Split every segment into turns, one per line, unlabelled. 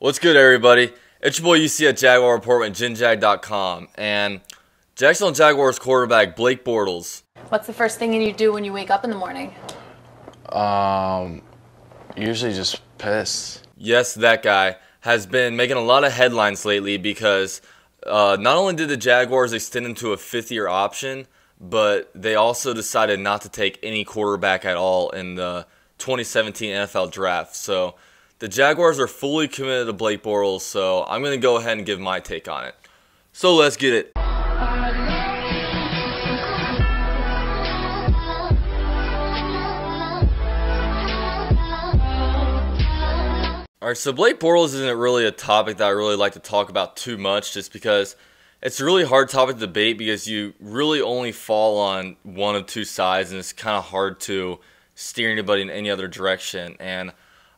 What's good, everybody? It's your boy UCF Jaguar Report with GenJag.com, and Jacksonville Jaguars quarterback Blake Bortles.
What's the first thing you do when you wake up in the morning?
Usually just piss.
Yes, that guy has been making a lot of headlines lately because not only did the Jaguars extend him to a fifth-year option, but they also decided not to take any quarterback at all in the 2017 NFL Draft. So the Jaguars are fully committed to Blake Bortles, so I'm going to go ahead and give my take on it. So let's get it. Alright, so Blake Bortles isn't really a topic that I really like to talk about too much, just because it's a really hard topic to debate because you really only fall on one of two sides, and it's kind of hard to steer anybody in any other direction. And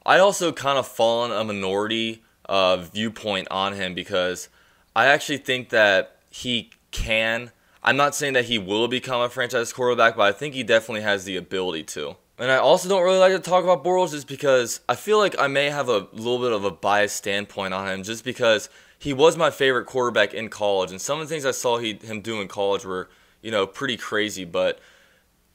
I also kind of fall on a minority viewpoint on him because I actually think that he can. I'm not saying that he will become a franchise quarterback, but I think he definitely has the ability to. And I also don't really like to talk about Bortles just because I feel like I may have a little bit of a biased standpoint on him just because he was my favorite quarterback in college. And some of the things I saw him do in college were, pretty crazy. But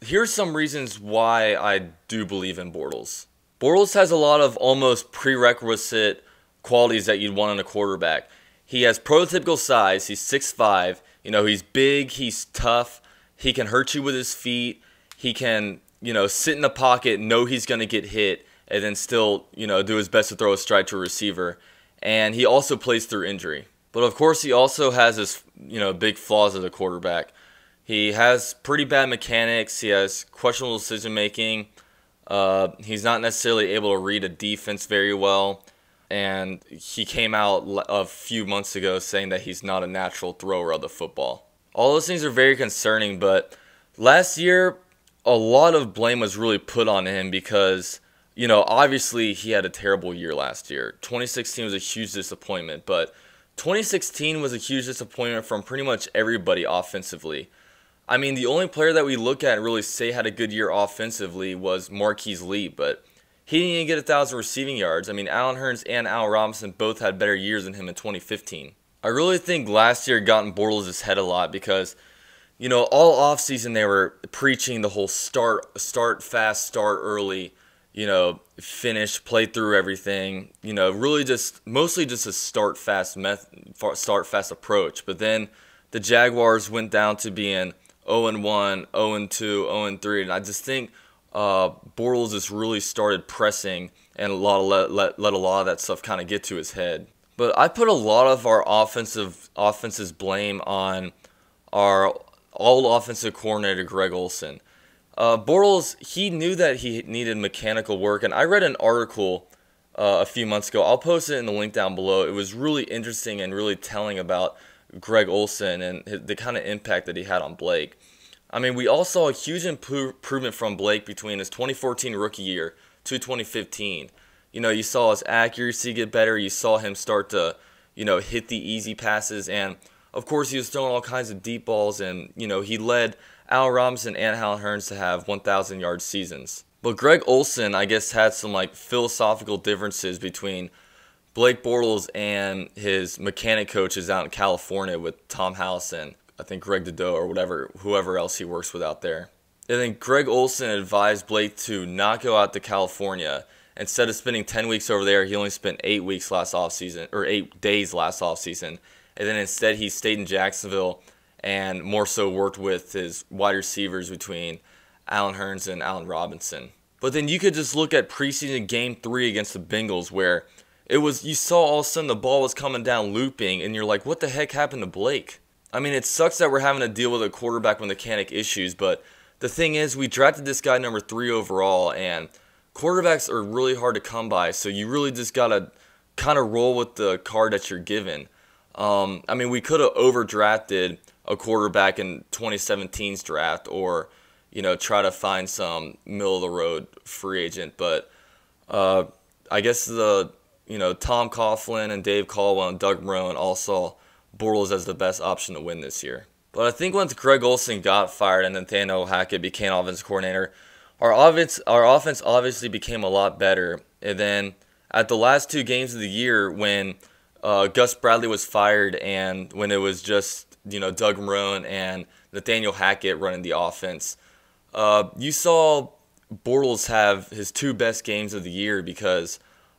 here's some reasons why I do believe in Bortles. Bortles has a lot of almost prerequisite qualities that you'd want in a quarterback. He has prototypical size. He's 6'5". He's big. He's tough. He can hurt you with his feet. He can sit in the pocket, know he's going to get hit, and then still, do his best to throw a strike to a receiver. And he also plays through injury. But of course, he also has his, big flaws as a quarterback. He has pretty bad mechanics. He has questionable decision making. He's not necessarily able to read a defense very well. And he came out a few months ago saying that he's not a natural thrower of the football. All those things are very concerning, but last year, a lot of blame was really put on him because, obviously he had a terrible year last year. 2016 was a huge disappointment, but 2016 was a huge disappointment from pretty much everybody offensively. I mean, the only player that we look at and really say had a good year offensively was Marquise Lee, but he didn't even get 1,000 receiving yards. I mean, Allen Hurns and Allen Robinson both had better years than him in 2015. I really think last year got in Bortles' head a lot because all offseason they were preaching the whole start fast, start early, finish, play through everything, really mostly just a start fast approach. But then the Jaguars went down to being 0-1, 0-2, 0-3, and I just think Bortles just really started pressing and let a lot of that stuff kind of get to his head. But I put a lot of our offense's blame on our old offensive coordinator Greg Olsen. Bortles, he knew that he needed mechanical work, and I read an article a few months ago. I'll post it in the link down below. It was really interesting and really telling about Greg Olsen and the kind of impact that he had on Blake. I mean, we all saw a huge improvement from Blake between his 2014 rookie year to 2015. You saw his accuracy get better. You saw him start to, hit the easy passes, and of course, he was throwing all kinds of deep balls, and, he led Allen Robinson and Allen Hurns to have 1,000-yard seasons. But Greg Olsen, I guess, had some, philosophical differences between Blake Bortles and his mechanic coaches out in California with Tom House and, I think, Greg Dedeaux or whoever else he works with out there. And then Greg Olsen advised Blake to not go out to California. Instead of spending 10 weeks over there, he only spent 8 weeks last offseason, or 8 days last offseason. And then instead he stayed in Jacksonville and more so worked with his wide receivers between Allen Hurns and Allen Robinson. But then you could just look at preseason game 3 against the Bengals where you saw all of a sudden the ball was coming down looping and you're like, what the heck happened to Blake? I mean, it sucks that we're having to deal with a quarterback with mechanic issues, but the thing is we drafted this guy number 3 overall, and quarterbacks are really hard to come by, so you really just got to kind of roll with the card that you're given. I mean, we could have overdrafted a quarterback in 2017's draft or, try to find some middle-of-the-road free agent. But I guess Tom Coughlin and Dave Caldwell and Doug Marrone all saw Bortles as the best option to win this year. But I think once Greg Olsen got fired and Nathaniel Hackett became offensive coordinator, our offense obviously became a lot better. And then at the last 2 games of the year when Gus Bradley was fired and when it was just, Doug Marrone and Nathaniel Hackett running the offense, you saw Bortles have his 2 best games of the year because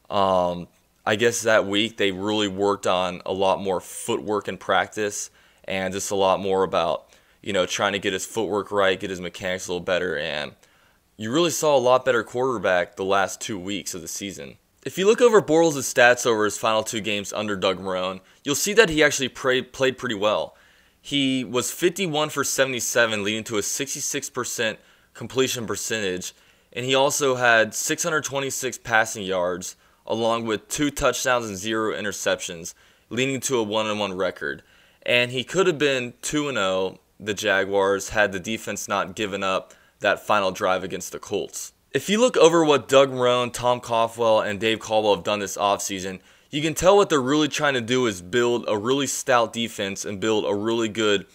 I guess that week they really worked on a lot more footwork in practice and just a lot more about, trying to get his footwork right, get his mechanics a little better, and you really saw a lot better quarterback the last 2 weeks of the season. If you look over Bortles' stats over his final 2 games under Doug Marrone, you'll see that he actually played pretty well. He was 51 for 77, leading to a 66% completion percentage, and he also had 626 passing yards, along with 2 touchdowns and 0 interceptions, leading to a 1-1 record. And he could have been 2-0, the Jaguars, had the defense not given up that final drive against the Colts. If you look over what Doug Marrone, Tom Coughlin, and Dave Caldwell have done this offseason, you can tell what they're really trying to do is build a really stout defense and build a really good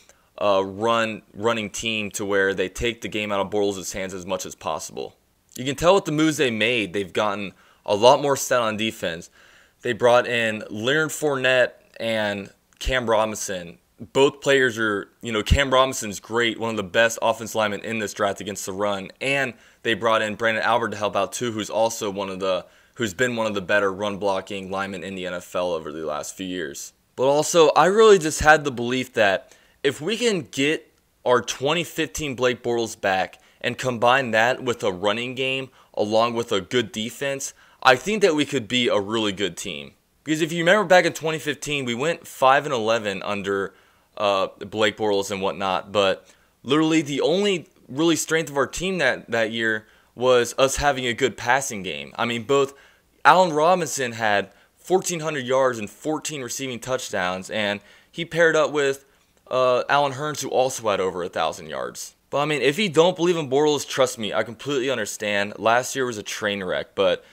running team to where they take the game out of Bortles' hands as much as possible. You can tell with the moves they made, they've gotten a lot more stout on defense. They brought in Leonard Fournette and Cam Robinson. Both players are, Cam Robinson's great, one of the best offensive linemen in this draft against the run. And they brought in Brandon Albert to help out too, who's also who's been one of the better run blocking linemen in the NFL over the last few years. But also, I really just had the belief that if we can get our 2015 Blake Bortles back and combine that with a running game along with a good defense, I think that we could be a really good team. Because if you remember back in 2015, we went 5-11 under Blake Bortles and whatnot, but literally the only really strength of our team that year was us having a good passing game. I mean, both Allen Robinson had 1,400 yards and 14 receiving touchdowns, and he paired up with Allen Hurns, who also had over 1,000 yards. But I mean, if you don't believe in Bortles, trust me, I completely understand. Last year was a train wreck, but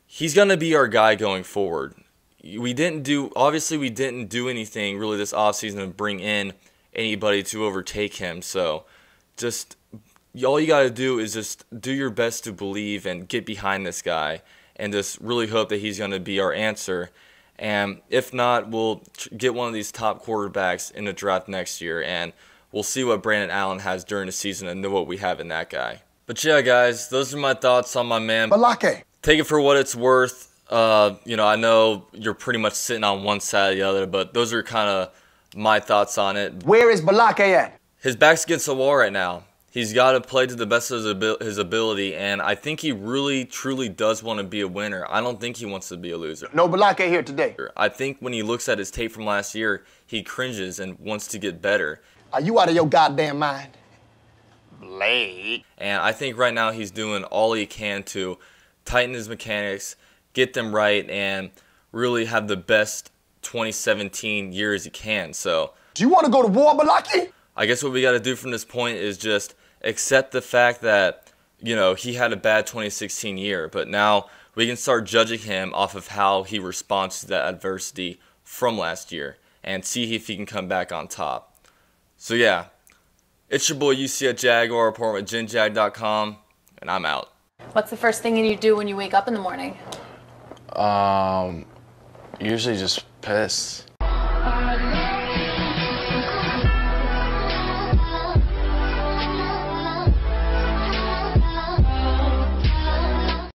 he's going to be our guy going forward. We didn't do anything really this offseason to bring in anybody to overtake him. So just all you got to do is just do your best to believe and get behind this guy and just really hope that he's going to be our answer. And if not, we'll get one of these top quarterbacks in the draft next year, and we'll see what Brandon Allen has during the season and know what we have in that guy. But yeah, guys, those are my thoughts on my man.
Balake.
Take it for what it's worth. I know you're pretty much sitting on one side or the other, but those are kind of my thoughts on it.
Where is Balake at?
His back's against the wall right now. He's got to play to the best of his ability, and I think he really, truly does want to be a winner. I don't think he wants to be a loser.
No Balake here today.
I think when he looks at his tape from last year, he cringes and wants to get better.
Are you out of your goddamn mind? Blake.
And I think right now he's doing all he can to tighten his mechanics, get them right, and really have the best 2017 year as he can. So,
do you want to go to war, Balake?
I guess what we got to do from this point is just accept the fact that, he had a bad 2016 year, but now we can start judging him off of how he responds to that adversity from last year and see if he can come back on top. So yeah, it's your boy UCF Jaguar, reporting with GenJag.com, and I'm out.
What's the first thing you do when you wake up in the morning?
Usually just piss.